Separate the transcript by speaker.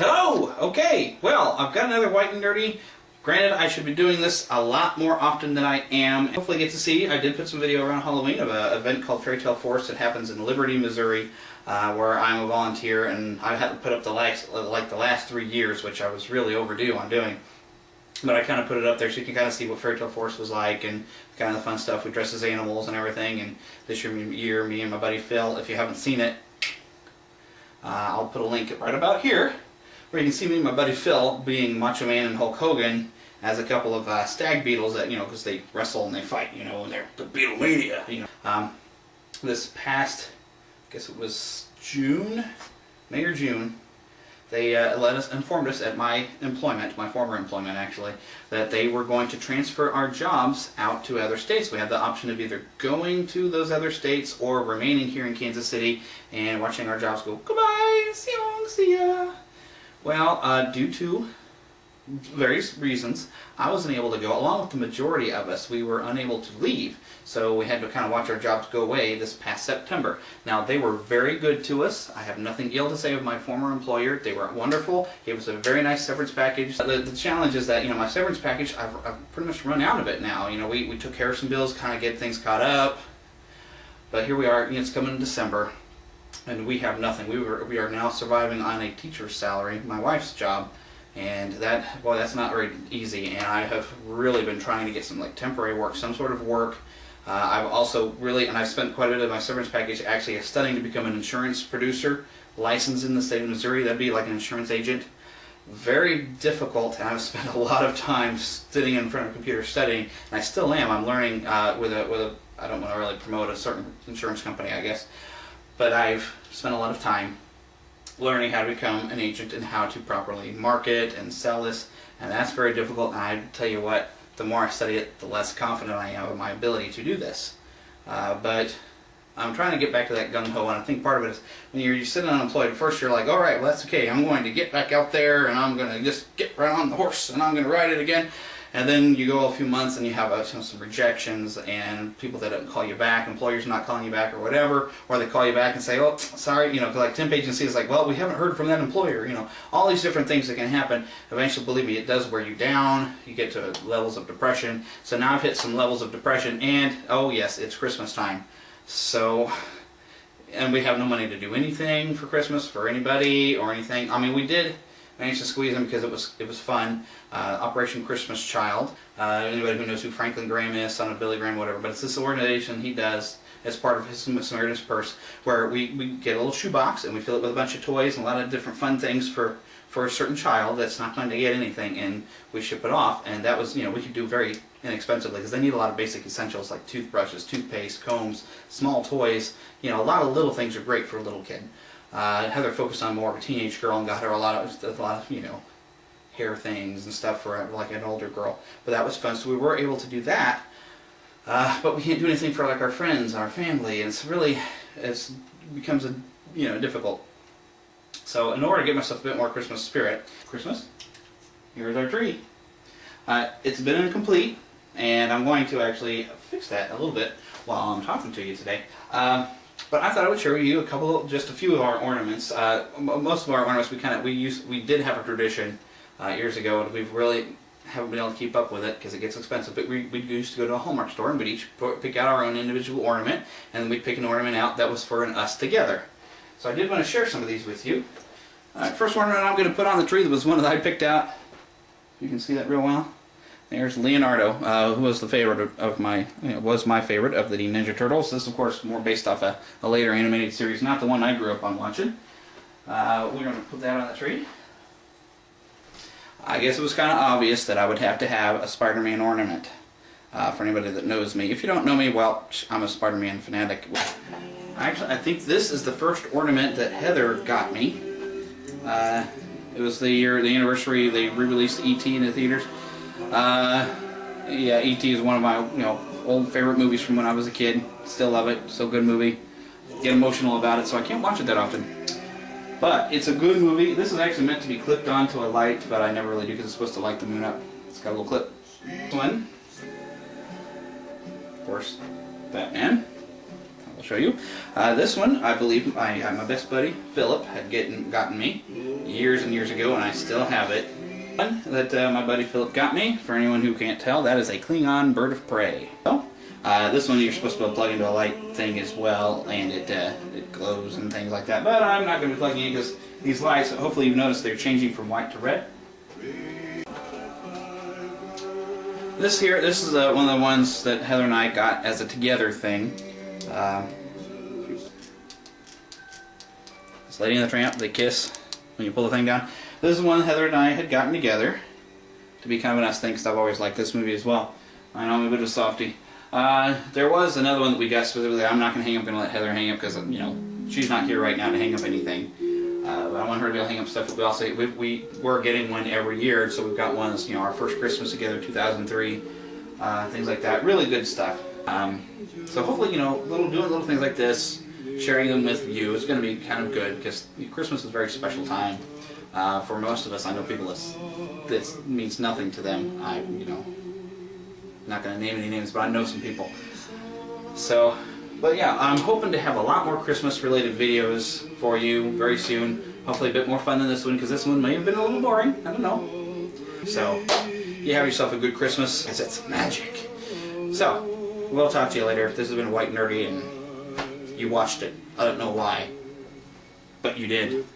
Speaker 1: Hello! Okay, well, I've got another White and Dirty. Granted, I should be doing this a lot more often than I am. Hopefully get to see. I did put some video around Halloween of an event called Fairy Tale Forest that happens in Liberty, Missouri, where I'm a volunteer, and I had to put up the last 3 years, which I was really overdue on doing. But I kind of put it up there so you can kind of see what Fairy Tale Forest was like and kind of the fun stuff. We dress as animals and everything. And this year, me and my buddy Phil, if you haven't seen it, I'll put a link right about here, where you can see me and my buddy Phil being Macho Man and Hulk Hogan as a couple of stag beetles that, because they wrestle and they fight, and they're the Beatlemania, This past, I guess it was June, May or June, they informed us at my former employment actually, that they were going to transfer our jobs out to other states. We had the option of either going to those other states or remaining here in Kansas City and watching our jobs go, goodbye, see ya. Well, due to various reasons, I wasn't able to go. Along with the majority of us, we were unable to leave. So we had to kind of watch our jobs go away this past September. Now, they were very good to us. I have nothing ill to say of my former employer. They were wonderful. Gave us a very nice severance package. The challenge is that, my severance package, I've pretty much run out of it now. We took care of some bills, kind of get things caught up. But here we are, it's coming in December, and we have nothing. We are now surviving on a teacher's salary, my wife's job. And that's not very easy, and I have really been trying to get some temporary work, some sort of work. I've also and I've spent quite a bit of my severance package actually studying to become an insurance producer, licensed in the state of Missouri. That'd be like an insurance agent. Very difficult, and I've spent a lot of time sitting in front of a computer studying, and I still am. I'm learning with a I don't want to really promote a certain insurance company, I guess, but I've spent a lot of time learning how to become an agent and how to properly market and sell this, and that's very difficult. And I tell you what, the more I study it, the less confident I am in my ability to do this. But I'm trying to get back to that gung-ho, and I think part of it is when you're sitting unemployed, at first you're like, all right, well, that's okay, I'm going to get back out there and I'm going to just get right on the horse and I'm going to ride it again. And then you go a few months and you have some rejections and people that don't call you back, employers not calling you back or whatever, or they call you back and say, oh, sorry, like temp agency is like, well, we haven't heard from that employer, all these different things that can happen. Eventually, believe me, it does wear you down. You get to levels of depression. So now I've hit some levels of depression, and oh yes, it's Christmas time. So, and we have no money to do anything for Christmas for anybody or anything. I mean, we did managed to squeeze them because it was fun. Operation Christmas Child. Anybody who knows who Franklin Graham is, son of Billy Graham, whatever. But it's this organization he does as part of his Samaritan's Purse, where we get a little shoebox and we fill it with a bunch of toys and a lot of different fun things for a certain child that's not going to get anything, and we ship it off. And that was, we could do very inexpensively because they need a lot of basic essentials like toothbrushes, toothpaste, combs, small toys. A lot of little things are great for a little kid. Heather focused on more of a teenage girl and got her a lot of hair things and stuff for like an older girl. But that was fun, so we were able to do that. But we can't do anything for our friends, our family, and it becomes difficult. So in order to get myself a bit more Christmas spirit, here's our tree. It's been incomplete, and I'm going to actually fix that a little bit while I'm talking to you today. But I thought I would share with you just a few of our ornaments. Most of our ornaments we did have a tradition years ago, and we've really haven't been able to keep up with it because it gets expensive. But we used to go to a Hallmark store and we'd each pick out our own individual ornament, and then we'd pick an ornament out that was for us together. So I did want to share some of these with you. First ornament I'm going to put on the tree was one that I picked out. You can see that real well. There's Leonardo, who was the favorite of was my favorite of the Ninja Turtles. This, of course, more based off a later animated series, not the one I grew up on watching. We're going to put that on the tree. I guess it was kind of obvious that I would have to have a Spider-Man ornament for anybody that knows me. If you don't know me, well, I'm a Spider-Man fanatic. Actually, I think this is the first ornament that Heather got me. It was the anniversary they re-released E.T. in the theaters. Yeah, E.T. is one of my old favorite movies from when I was a kid. Still love it. Still a good movie. Get emotional about it, so I can't watch it that often. But it's a good movie. This is actually meant to be clipped onto a light, but I never really do because it's supposed to light the moon up. It's got a little clip. This one, of course, Batman. I'll show you. This one, I believe my best buddy Philip had gotten me years and years ago, and I still have it. One that my buddy Philip got me. For anyone who can't tell, that is a Klingon bird of prey. So, this one you're supposed to be able to plug into a light thing as well, and it glows and things like that. But I'm not going to be plugging it because these lights, hopefully you've noticed they're changing from white to red. This is one of the ones that Heather and I got as a together thing. This Lady and the Tramp, they kiss when you pull the thing down. This is one Heather and I had gotten together to be kind of an us thing, because I've always liked this movie as well. I know I'm a bit of a softie. There was another one that we got specifically. I'm not going to hang up, I'm going to let Heather hang up because, you know, she's not here right now to hang up anything. But I want her to be able to hang up stuff. We also we're getting one every year, so we've got ones, you know, our first Christmas together, 2003, things like that. Really good stuff. So hopefully, you know, doing little things like this, sharing them with you, is going to be kind of good, because Christmas is a very special time for most of us. I know people this means nothing to them. You know, not going to name any names, but I know some people. So. But yeah, I'm hoping to have a lot more Christmas-related videos for you very soon. Hopefully a bit more fun than this one, because this one may have been a little boring. I don't know. So, you have yourself a good Christmas, because it's magic. So, we'll talk to you later. This has been White Nerdy, and you watched it. I don't know why, but you did.